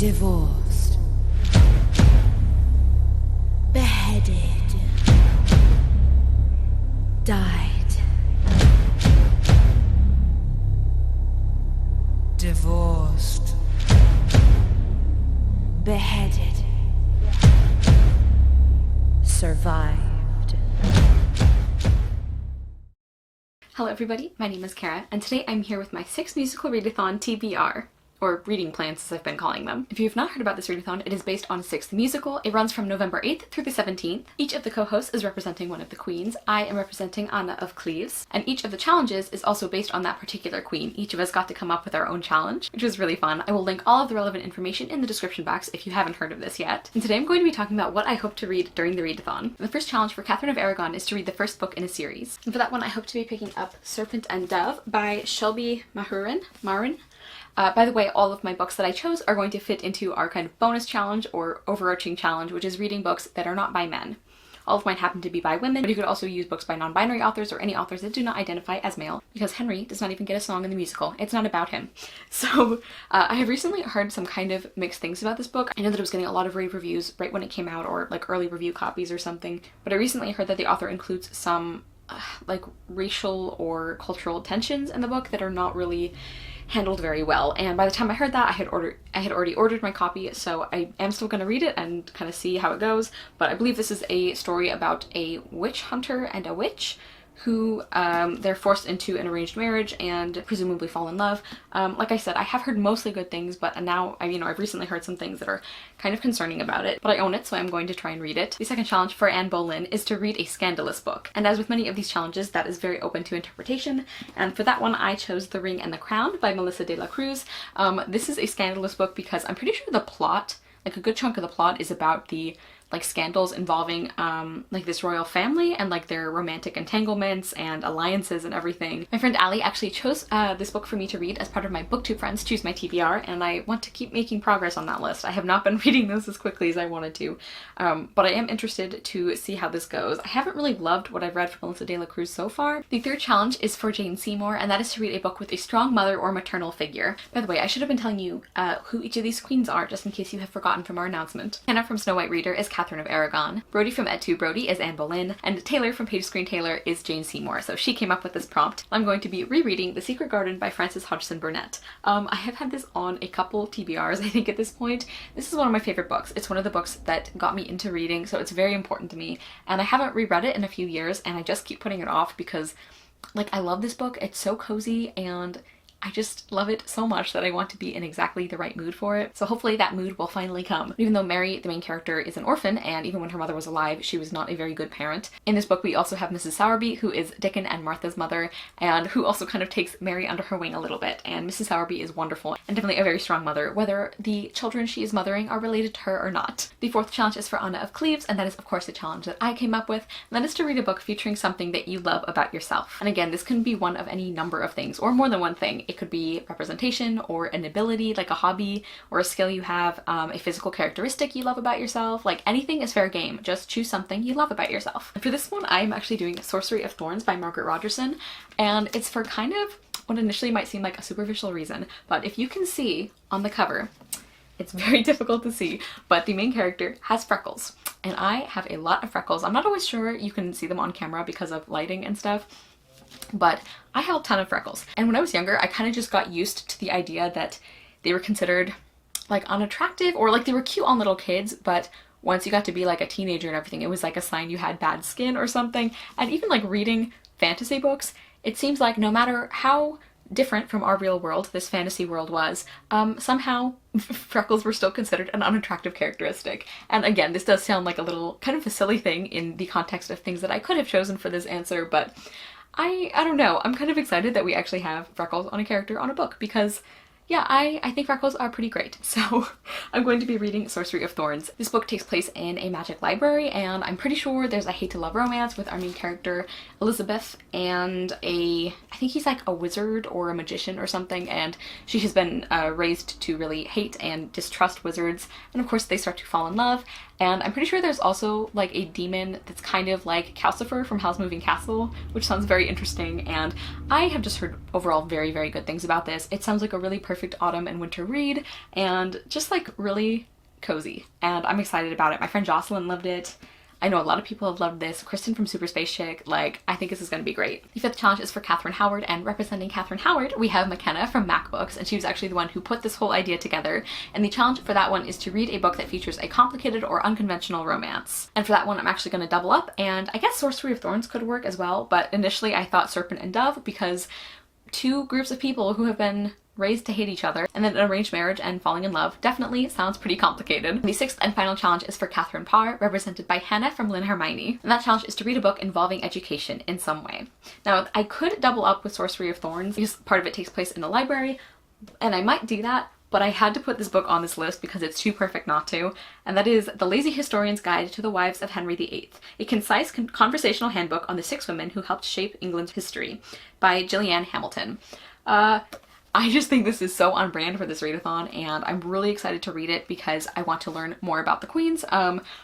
divorced, beheaded, died, divorced, beheaded, survived. Hello everybody, my name is Kara, and today I'm here with my 6th Musical Readathon TBR, or reading plans as I've been calling them. If you have not heard about this readathon, it is based on 6th musical. It runs from November 8th through the 17th. Each of the co-hosts is representing one of the queens. I am representing Anna of Cleves, and each of the challenges is also based on that particular queen. Each of us got to come up with our own challenge, which was really fun. I will link all of the relevant information in the description box if you haven't heard of this yet. And today I'm going to be talking about what I hope to read during the readathon. The first challenge for Catherine of Aragon is to read the first book in a series. And for that one, I hope to be picking up Serpent and Dove by Shelby Marin. By the way, all of my books that I chose are going to fit into our kind of bonus challenge or overarching challenge, which is reading books that are not by men. All of mine happen to be by women, but you could also use books by non-binary authors or any authors that do not identify as male, because Henry does not even get a song in the musical. It's not about him. So I have recently heard some kind of mixed things about this book. I know that it was getting a lot of rave reviews right when it came out, or like early review copies or something, but I recently heard that the author includes some like racial or cultural tensions in the book that are not really handled very well, and by the time I heard that, I had already ordered my copy, so I am still going to read it and kind of see how it goes. But I believe this is a story about a witch hunter and a witch who they're forced into an arranged marriage and presumably fall in love. Like I said, I have heard mostly good things, but now I've recently heard some things that are kind of concerning about it, but I own it, so I'm going to try and read it. The second challenge for Anne Boleyn is to read a scandalous book, and as with many of these challenges, that is very open to interpretation, and for that one I chose The Ring and the Crown by Melissa de la Cruz. This is a scandalous book because I'm pretty sure the plot, like a good chunk of the plot, is about the like scandals involving like this royal family and like their romantic entanglements and alliances and everything. My friend Allie actually chose this book for me to read as part of my BookTube Friends Choose My TBR, and I want to keep making progress on that list. I have not been reading those as quickly as I wanted to, but I am interested to see how this goes. I haven't really loved what I've read from Melissa de la Cruz so far. The third challenge is for Jane Seymour, and that is to read a book with a strong mother or maternal figure. By the way, I should have been telling you who each of these queens are, just in case you have forgotten from our announcement. Hannah from Snow White Reader is Catherine of Aragon, Brody from Et Tu Brody is Anne Boleyn, and Taylor from Page Screen Taylor is Jane Seymour. So she came up with this prompt. I'm going to be rereading The Secret Garden by Frances Hodgson Burnett. I have had this on a couple TBRs, I think, at this point. This is one of my favorite books. It's one of the books that got me into reading, so it's very important to me, and I haven't reread it in a few years, and I just keep putting it off because, like, I love this book. It's so cozy, and I just love it so much that I want to be in exactly the right mood for it. So hopefully that mood will finally come. Even though Mary, the main character, is an orphan, and even when her mother was alive, she was not a very good parent. In this book, we also have Mrs. Sowerby, who is Dickon and Martha's mother, and who also kind of takes Mary under her wing a little bit. And Mrs. Sowerby is wonderful, and definitely a very strong mother, whether the children she is mothering are related to her or not. The fourth challenge is for Anna of Cleves, and that is, of course, the challenge that I came up with. And that is to read a book featuring something that you love about yourself. And again, this can be one of any number of things, or more than one thing. It could be representation, or an ability, like a hobby or a skill you have, a physical characteristic you love about yourself. Like, anything is fair game. Just choose something you love about yourself. And for this one, I'm actually doing Sorcery of Thorns by Margaret Rogerson, and it's for kind of what initially might seem like a superficial reason, but if you can see on the cover, it's very difficult to see, but the main character has freckles, and I have a lot of freckles. I'm not always sure you can see them on camera because of lighting and stuff, but I have a ton of freckles. And when I was younger, I kind of just got used to the idea that they were considered like unattractive, or like they were cute on little kids, but once you got to be like a teenager and everything, it was like a sign you had bad skin or something. And even like reading fantasy books, it seems like no matter how different from our real world this fantasy world was, somehow freckles were still considered an unattractive characteristic. And again, this does sound like a little kind of a silly thing in the context of things that I could have chosen for this answer, but I don't know. I'm kind of excited that we actually have freckles on a character on a book, because yeah, I think freckles are pretty great. So I'm going to be reading Sorcery of Thorns. This book takes place in a magic library, and I'm pretty sure there's a hate-to-love romance with our main character, Elizabeth, and I think he's like a wizard or a magician or something, and she has been raised to really hate and distrust wizards, and of course they start to fall in love, And I'm pretty sure there's also like a demon that's kind of like Calcifer from Howl's Moving Castle, which sounds very interesting, and I have just heard overall very, very good things about this. It sounds like a really perfect autumn and winter read, and just like really cozy, and I'm excited about it. My friend Jocelyn loved it. I know a lot of people have loved this. Kristen from Super Space Chick, like, I think this is going to be great. The fifth challenge is for Catherine Howard, and representing Catherine Howard, we have McKenna from MacBooks, and she was actually the one who put this whole idea together. And the challenge for that one is to read a book that features a complicated or unconventional romance. And for that one, I'm actually going to double up, and I guess Sorcery of Thorns could work as well, but initially I thought Serpent and Dove because two groups of people who have been raised to hate each other and then an arranged marriage and falling in love definitely sounds pretty complicated. The sixth and final challenge is for Catherine Parr, represented by Hannah from Lynn Hermione, and that challenge is to read a book involving education in some way. Now, I could double up with Sorcery of Thorns because part of it takes place in the library, and I might do that, but I had to put this book on this list because it's too perfect not to, and that is The Lazy Historian's Guide to the Wives of Henry VIII, a concise conversational handbook on the 6 women who helped shape England's history by Gillian Hamilton. I just think this is so on brand for this readathon, and I'm really excited to read it because I want to learn more about the queens.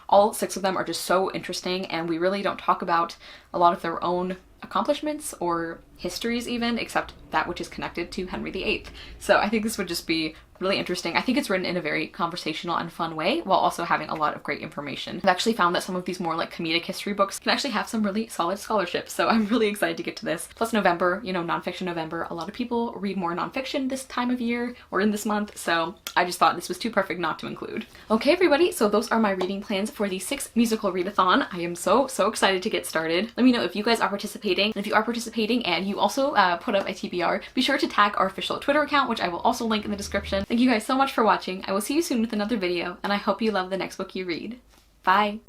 All 6 of them are just so interesting, and we really don't talk about a lot of their own accomplishments or histories even, except that which is connected to Henry VIII. So I think this would just be really interesting. I think it's written in a very conversational and fun way while also having a lot of great information. I've actually found that some of these more like comedic history books can actually have some really solid scholarship, so I'm really excited to get to this. Plus November, you know, nonfiction November, a lot of people read more nonfiction this time of year or in this month, so I just thought this was too perfect not to include. Okay everybody, so those are my reading plans for the 6th musical readathon. I am so excited to get started. Let me know if you guys are participating, and if you are participating and you also put up a TBR, be sure to tag our official Twitter account, which I will also link in the description. Thank you guys so much for watching. I will see you soon with another video, and I hope you love the next book you read. Bye!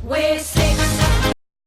We're 6